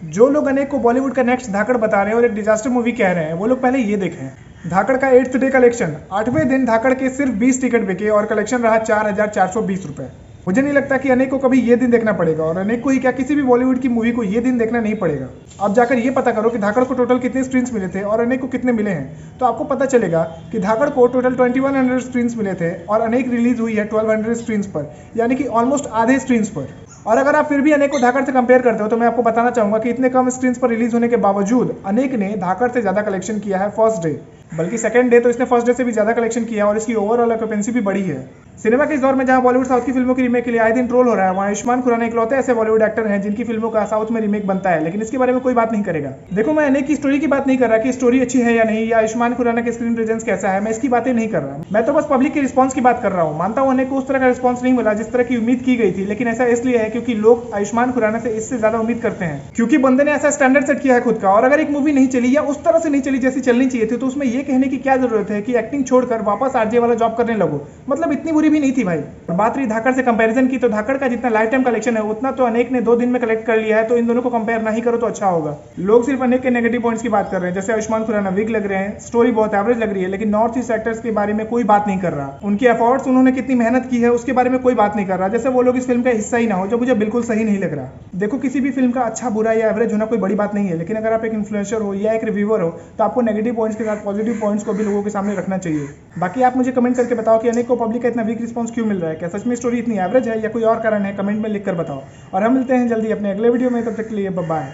जो लोग अनेक को बॉलीवुड का नेक्स्ट धाकड़ बता रहे हैं और एक डिजास्टर मूवी कह रहे हैं, वो लोग पहले ये देखें। धाकड़ का 8th डे कलेक्शन, 8वें दिन धाकड़ के सिर्फ 20 टिकट बिके और कलेक्शन रहा 4,420 रुपए। मुझे नहीं लगता कि अनेक को कभी ये दिन देखना पड़ेगा, और अनेक को ही क्या, किसी भी बॉलीवुड की मूवी को ये दिन देखना नहीं पड़ेगा। अब जाकर ये पता करो कि धाकड़ को टोटल कितने स्क्रीन्स मिले थे और अनेक को कितने मिले हैं, तो आपको पता चलेगा कि धाकड़ को टोटल 2100 स्क्रीन्स मिले थे और अनेक रिलीज हुई है 1200 स्क्रीन्स पर, यानी कि ऑलमोस्ट आधे स्क्रीन्स पर। और अगर आप फिर भी अनेक को धाकड़ से कंपेयर करते हो तो मैं आपको बताना चाहूंगा कि इतने कम स्क्रीन्स पर रिलीज होने के बावजूद अनेक ने धाकड़ से ज्यादा कलेक्शन किया है फर्स्ट डे, बल्कि सेकंड डे तो इसने फर्स्ट डे से भी ज्यादा कलेक्शन किया और इसकी ओवरऑल ऑक्यूपेंसी भी बढ़ी है। सिनेमा के इस दौर में जहां बॉलीवुड साउथ की फिल्मों की रीमेक के लिए आए दिन ट्रोल हो रहा है, वहां आयुष्मान खुराना इकलौते ऐसे बॉलीवुड एक्टर हैं जिनकी फिल्मों का साउथ में रीमेक बनता है, लेकिन इसके बारे में कोई बात नहीं करेगा। देखो, मैं अनेक की स्टोरी की बात नहीं कर रहा कि स्टोरी अच्छी है या नहीं, या आयुष्मान खुराना के स्क्रीन प्रेजेंस कैसा है, मैं इसकी बातें नहीं कर रहा। मैं तो बस पब्लिक के रिस्पॉन्स की बात कर रहा हूँ। मानता हूँ अनेक को उस तरह का रिस्पॉन्स नहीं मिला जिस तरह की उम्मीद की गई थी, लेकिन ऐसा इसलिए है क्योंकि लोग आयुष्मान खुराना से इससे ज्यादा उम्मीद करते हैं, क्योंकि बंदे ने ऐसा स्टैंडर्ड सेट किया है खुद का। और अगर एक मूवी नहीं चली या उस तरह से नहीं चली जैसी चलनी चाहिए थी, तो उसमें यह कहने की क्या जरूरत है कि एक्टिंग छोड़कर वापस आरजे वाला जॉब करने लगो। मतलब इतनी बुरी भी नहीं थी भाई। बात रही धाकड़ से कंपैरिजन की, तो धाकड़ का जितना लाइफ टाइम कलेक्शन है उतना तो अनेक ने 2 दिन में कलेक्ट कर लिया है, तो इन दोनों को कंपेयर नहीं करो तो अच्छा होगा। लोग सिर्फ अनेक के नेगेटिव पॉइंट्स की बात कर रहे हैं, जैसे आयुष्मान खुराना वीक लग रहे हैं, स्टोरी बहुत एवरेज लग रही है, लेकिन नॉर्थ ईस्ट एक्टर्स के बारे में कोई बात नहीं कर रहा। उनके एफर्ट्स, उन्होंने कितनी मेहनत की है उसके बारे में कोई बात नहीं कर रहा, जैसे वो लोग इस फिल्म का हिस्सा ही ना हो, जो मुझे बिल्कुल सही नहीं लग रहा। देखो, किसी भी फिल्म का अच्छा, बुरा या एवरेज होना कोई बड़ी बात नहीं है, लेकिन अगर आप एक इन्फ्लुएंसर हो या एक रिव्यूअर हो तो आपको नेगेटिव पॉइंट्स के साथ पॉजिटिव पॉइंट्स को भी लोगों के सामने रखना चाहिए। बाकी आप मुझे कमेंट करके बताओ कि अनेक को पब्लिक का इतना वीक रिस्पॉन्स क्यों मिल रहा है। क्या सच में स्टोरी इतनी एवरेज है या कोई और कारण है? कमेंट में लिखकर बताओ। और हम मिलते हैं जल्दी अपने अगले वीडियो में, तब तक के लिए बाय बाय।